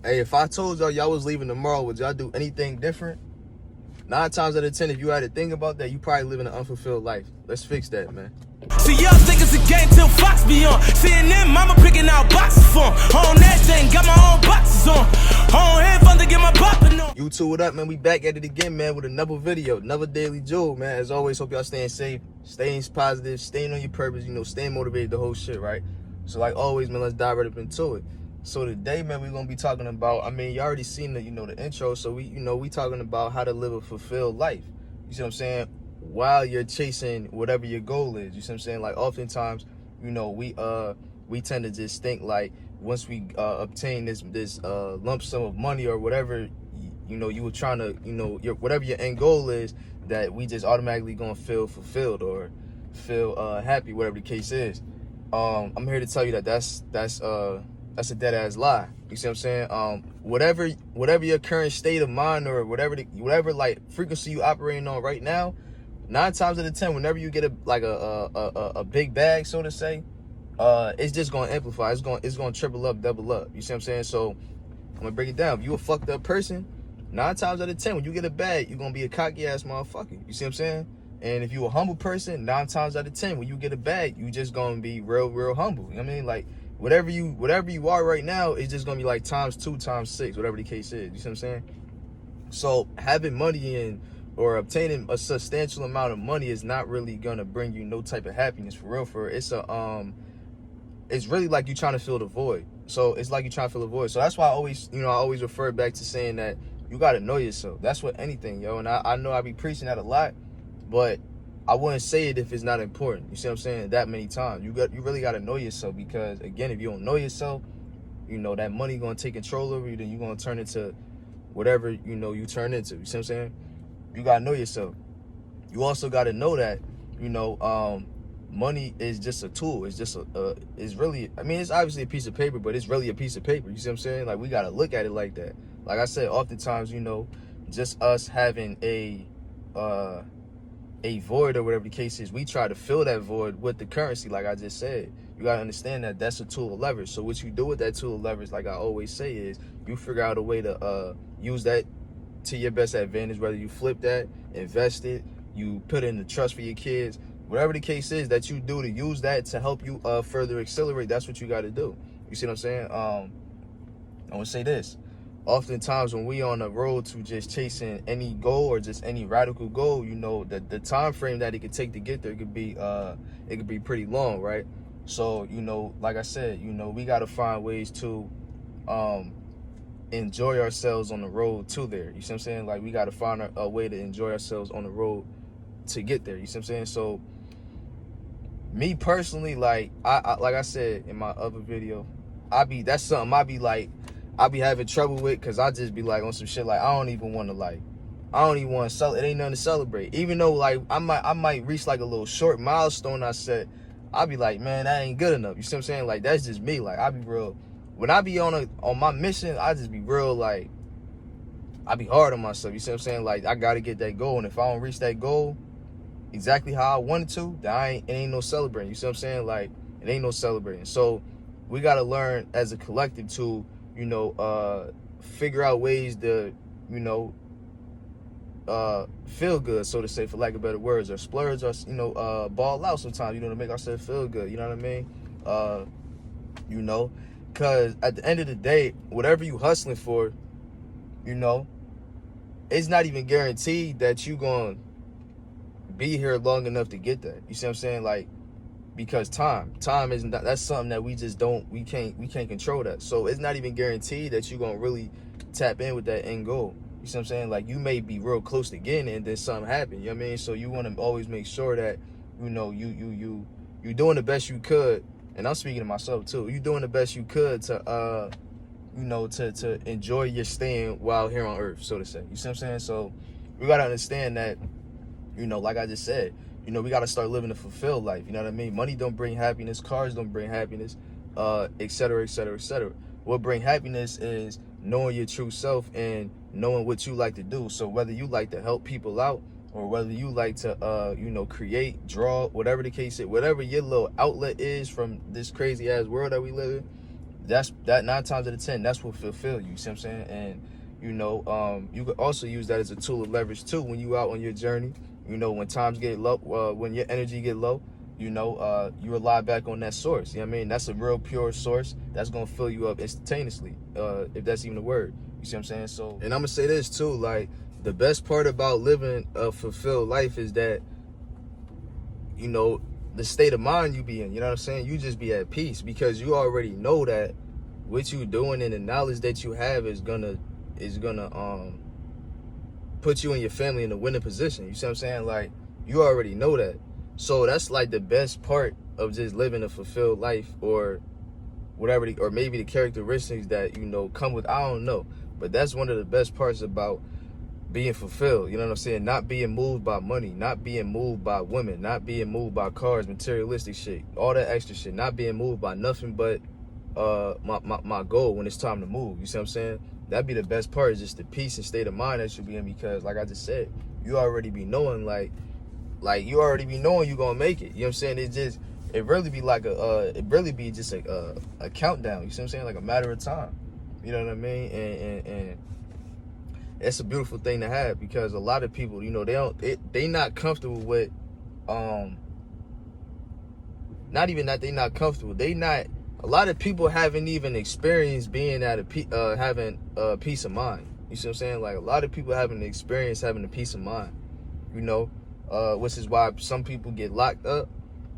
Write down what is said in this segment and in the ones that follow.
Hey, if I told y'all was leaving tomorrow, would y'all do anything different? 9 times out of 10, if you had to think about that, you probably live in an unfulfilled life. Let's fix that, man. See, y'all think it's a game till Fox be on. CNN, mama picking out boxes for 'em. On that thing, got my own boxes on. On headphones to get my poppin' on. You two, what up, man? We back at it again, man, with another video, another daily jewel, man. As always, hope y'all staying safe, staying positive, staying on your purpose, staying motivated, the whole shit, right? So like always, man, let's dive right up into it. So today, man, we're gonna be talking about, I mean, you already seen the, the intro, so we talking about how to live a fulfilled life. You see what I'm saying? While you're chasing whatever your goal is. You see what I'm saying? Like oftentimes, we tend to just think like once we obtain this lump sum of money or whatever, you were trying to, whatever your end goal is, that we just automatically gonna feel fulfilled or feel happy, whatever the case is. I'm here to tell you that that's a dead ass lie. You see what I'm saying? Whatever your current state of mind or whatever like frequency you operating on right now, 9 times out of 10, whenever you get a big bag, so to say, it's just gonna amplify. It's gonna triple up, double up. You see what I'm saying? So I'm gonna break it down. If you a fucked up person, 9 times out of 10, when you get a bag, you're gonna be a cocky ass motherfucker. You see what I'm saying? And if you a humble person, 9 times out of 10, when you get a bag, you just gonna be real humble. You know what I mean? Like whatever you are right now, it's just gonna be like times 2, times 6, whatever the case is. You see what I'm saying? So having money or obtaining a substantial amount of money is not really gonna bring you no type of happiness for real. It's really like you trying to fill the void. So it's like you're trying to fill the void. So that's why I always refer back to saying that you gotta know yourself. That's what anything, yo. And I know I be preaching that a lot, but I wouldn't say it if it's not important. You see what I'm saying? That many times. You really gotta know yourself, because again, if you don't know yourself, that money gonna take control over you, then you're gonna turn into whatever you turn into. You see what I'm saying? You gotta know yourself. You also gotta know that, money is just a tool. It's just it's really, I mean, it's obviously a piece of paper, but it's really a piece of paper. You see what I'm saying? Like, we gotta look at it like that. Like I said, oftentimes, just us having a void or whatever the case is, we try to fill that void with the currency. Like I just said, you gotta understand that that's a tool of leverage. So what you do with that tool of leverage, like I always say, is you figure out a way to use that to your best advantage. Whether you flip that, invest it, you put it in the trust for your kids, whatever the case is that you do to use that to help you further accelerate, that's what you got to do. You see what I'm saying? I want to say this. Oftentimes when we on the road to just chasing any goal or just any radical goal, the time frame that it could take to get there could be pretty long, right? So, like I said, we got to find ways to enjoy ourselves on the road to there. You see what I'm saying? Like, we got to find a way to enjoy ourselves on the road to get there. You see what I'm saying? So me personally, like I said in my other video, that's something I be having trouble with, because I just be like on some shit like I don't even want to celebrate. It ain't nothing to celebrate. Even though like I might reach like a little short milestone I set, I be like, man, that ain't good enough. You see what I'm saying? Like, that's just me. Like, I be real, when I be on my mission, I just be real, like, I be hard on myself. You see what I'm saying? Like, I gotta get that goal, and if I don't reach that goal exactly how I wanted to, then it ain't no celebrating. You see what I'm saying? Like, it ain't no celebrating. So we gotta learn as a collective to figure out ways to feel good, so to say, for lack of better words, or splurge, or ball out sometimes, to make ourselves feel good. You know what I mean? Because at the end of the day, whatever you hustling for, it's not even guaranteed that you gonna be here long enough to get that. You see what I'm saying? Like, because time is not, that's something that we can't control that. So it's not even guaranteed that you're gonna really tap in with that end goal. You see what I'm saying? Like, you may be real close to getting it, and then something happen. You know what I mean? So you want to always make sure that you're doing the best you could. And I'm speaking to myself too. You're doing the best you could to to enjoy your staying while here on earth, so to say. You see what I'm saying? So we gotta understand that, like I just said, we gotta start living a fulfilled life. You know what I mean? Money don't bring happiness, cars don't bring happiness, et cetera, et cetera, et cetera. What bring happiness is knowing your true self and knowing what you like to do. So whether you like to help people out, or whether you like to create, draw, whatever the case is, whatever your little outlet is from this crazy ass world that we live in, that 9 times out of 10, that's what fulfill you. See what I'm saying? And you know, you could also use that as a tool of leverage too when you out on your journey. You know, when times get low, when your energy get low, you know, you rely back on that source. You know what I mean? That's a real pure source that's gonna fill you up instantaneously, if that's even a word. You see what I'm saying? So, and I'm gonna say this too, like, the best part about living a fulfilled life is that, you know, the state of mind you be in, you know what I'm saying? You just be at peace because you already know that what you doing and the knowledge that you have is gonna put you and your family in a winning position. You see what I'm saying? Like, you already know that. So that's like the best part of just living a fulfilled life, or whatever, or maybe the characteristics that, you know, come with, I don't know. But that's one of the best parts about being fulfilled. You know what I'm saying? Not being moved by money, not being moved by women, not being moved by cars, materialistic shit, all that extra shit, not being moved by nothing but my goal when it's time to move. You see what I'm saying? That'd be the best part, is just the peace and state of mind that you be in, because like I just said, you already be knowing, like you already be knowing you gonna make it. You know what I'm saying? It really be like it really be just a countdown. You see what I'm saying? Like a matter of time. You know what I mean? And it's a beautiful thing to have, because a lot of people, you know, they not comfortable with, not even that they not comfortable. A lot of people haven't even experienced being at having a peace of mind. You see what I'm saying? Like, a lot of people haven't experienced having a peace of mind, you know, which is why some people get locked up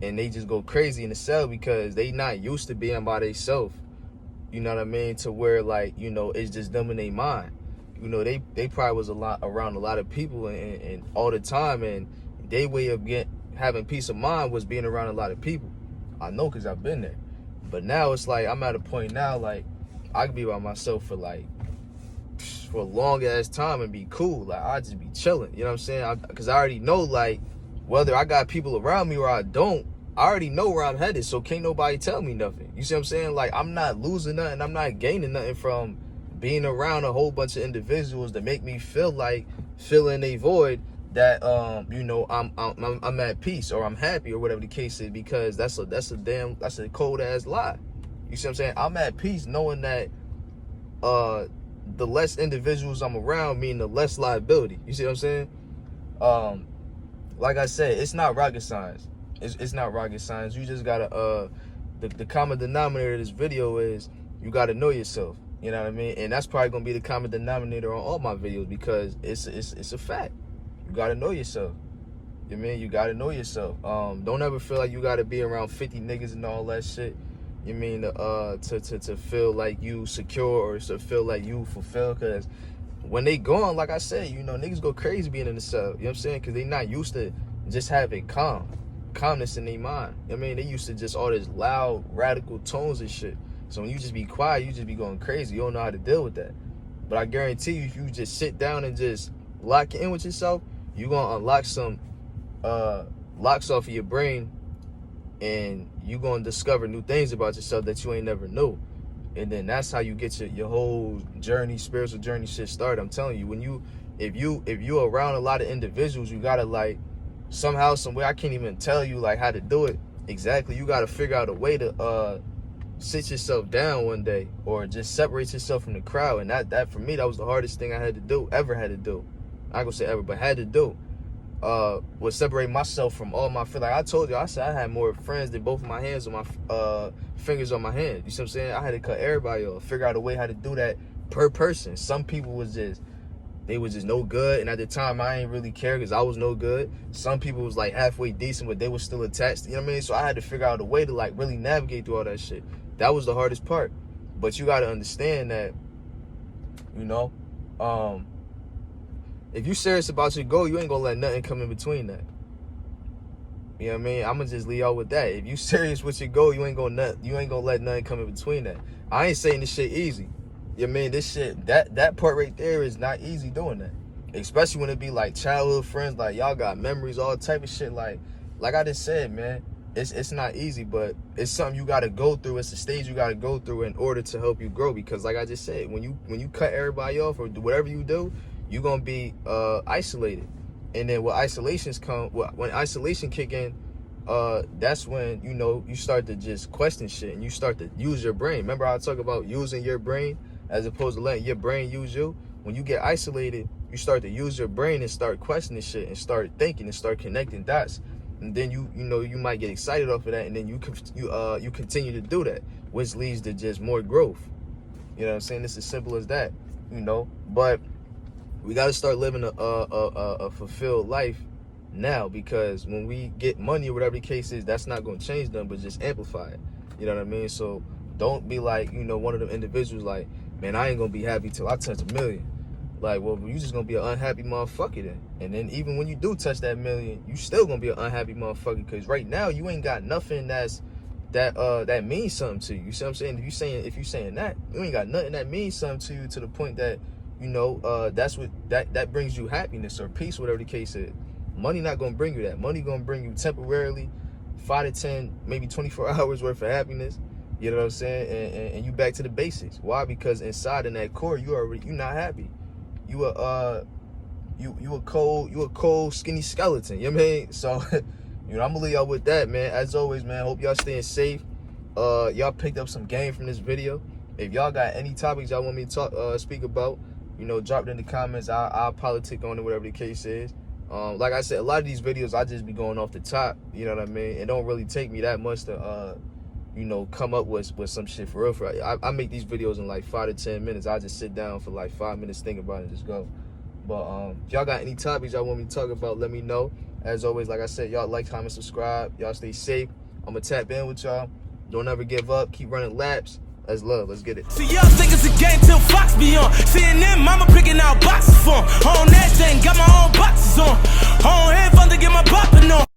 and they just go crazy in the cell, because they not used to being by themselves. You know what I mean? To where, like, you know, it's just them in their mind. You know, they probably was around a lot of people and all the time, and their way of having peace of mind was being around a lot of people. I know, because I've been there. But now it's like, I'm at a point now, like, I can be by myself for a long ass time and be cool. Like, I just be chilling. You know what I'm saying? Because I already know, like, whether I got people around me or I don't, I already know where I'm headed. So can't nobody tell me nothing. You see what I'm saying? Like, I'm not losing nothing. I'm not gaining nothing from being around a whole bunch of individuals that make me feel like filling a void that you know, I'm at peace or I'm happy or whatever the case is, because that's a cold ass lie. You see what I'm saying? I'm at peace knowing that the less individuals I'm around mean the less liability. You see what I'm saying? Like I said, it's not rocket science. It's not rocket science. You just gotta the common denominator of this video is you gotta know yourself. You know what I mean? And that's probably gonna be the common denominator on all my videos, because it's a fact. You gotta know yourself. You know what I mean? You gotta know yourself. Don't ever feel like you gotta be around 50 niggas and all that shit. You mean to feel like you secure or to feel like you fulfilled, because when they gone, like I said, you know, niggas go crazy being in the cell. You know what I'm saying? Because they not used to just having calmness in their mind. You know what I mean? They used to just all this loud, radical tones and shit. So when you just be quiet, you just be going crazy. You don't know how to deal with that. But I guarantee you, if you just sit down and just lock in with yourself, you're going to unlock some locks off of your brain, and you're going to discover new things about yourself that you ain't never knew. And then that's how you get your whole journey, spiritual journey shit started. I'm telling you, if you around a lot of individuals, you got to, like, somehow, some way, I can't even tell you, like, how to do it exactly. You got to figure out a way to sit yourself down one day, or just separate yourself from the crowd. And that for me, that was the hardest thing I ever had to do. I ain't gonna say ever, but had to do. Was separate myself from all my friends. Like I told you, I said I had more friends than both of my hands on my fingers on my hand. You see what I'm saying? I had to cut everybody off, figure out a way how to do that per person. Some people was just no good, and at the time I ain't really care because I was no good. Some people was like halfway decent, but they were still attached. You know what I mean? So I had to figure out a way to, like, really navigate through all that shit. That was the hardest part. But you got to understand that, you know, if you serious about your goal, you ain't gonna let nothing come in between that. You know what I mean? I'm gonna just leave y'all with that. If you serious with your goal, you ain't gonna let nothing come in between that. I ain't saying this shit easy. You know what I mean? This shit, that part right there is not easy doing that. Especially when it be like childhood friends, like y'all got memories, all type of shit. Like I just said, man, it's not easy, but it's something you gotta go through. It's a stage you gotta go through in order to help you grow. Because like I just said, when you cut everybody off or do whatever you do, you're gonna be isolated. And then when isolation kick in, that's when, you know, you start to just question shit and you start to use your brain. Remember how I talk about using your brain as opposed to letting your brain use you? When you get isolated, you start to use your brain and start questioning shit and start thinking and start connecting dots. And then you know, you might get excited off of that, and then you continue to do that, which leads to just more growth. You know what I'm saying? It's as simple as that, you know. But we got to start living a fulfilled life now, because when we get money or whatever the case is, that's not going to change them, but just amplify it. You know what I mean? So don't be like, you know, one of them individuals like, man, I ain't going to be happy till I touch $1 million. Like, well, you just going to be an unhappy motherfucker then. And then even when you do touch that $1 million, you still going to be an unhappy motherfucker, because right now you ain't got nothing that means something to you. You see what I'm saying? If you saying that, you ain't got nothing that means something to you, to the point that, you know, that's what that brings you happiness or peace, whatever the case is. Money not gonna bring you that. Money gonna bring you temporarily 5 to 10, maybe 24 hours worth of happiness. You know what I'm saying? And you back to the basics. Why? Because inside in that core, you're not happy. You a cold skinny skeleton. You know what I mean? So, you know, I'm gonna leave y'all with that, man. As always, man, hope y'all staying safe. Y'all picked up some game from this video. If y'all got any topics y'all want me to speak about, you know, drop it in the comments. I'll politic on it, whatever the case is. Like I said, a lot of these videos I just be going off the top. You know what I mean? It don't really take me that much to, you know, come up with some shit for real. I make these videos in like 5 to 10 minutes. I just sit down for like 5 minutes, think about it, and just go. But if y'all got any topics y'all want me to talk about, let me know. As always, like I said, y'all like, comment, subscribe. Y'all stay safe. I'm gonna tap in with y'all. Don't ever give up. Keep running laps. Let's love. Let's get it. See, y'all think it's a game till Fox be on. CNN, mama picking out boxes for 'em. On that thing, got my own boxes on. On head fun to get my popping on.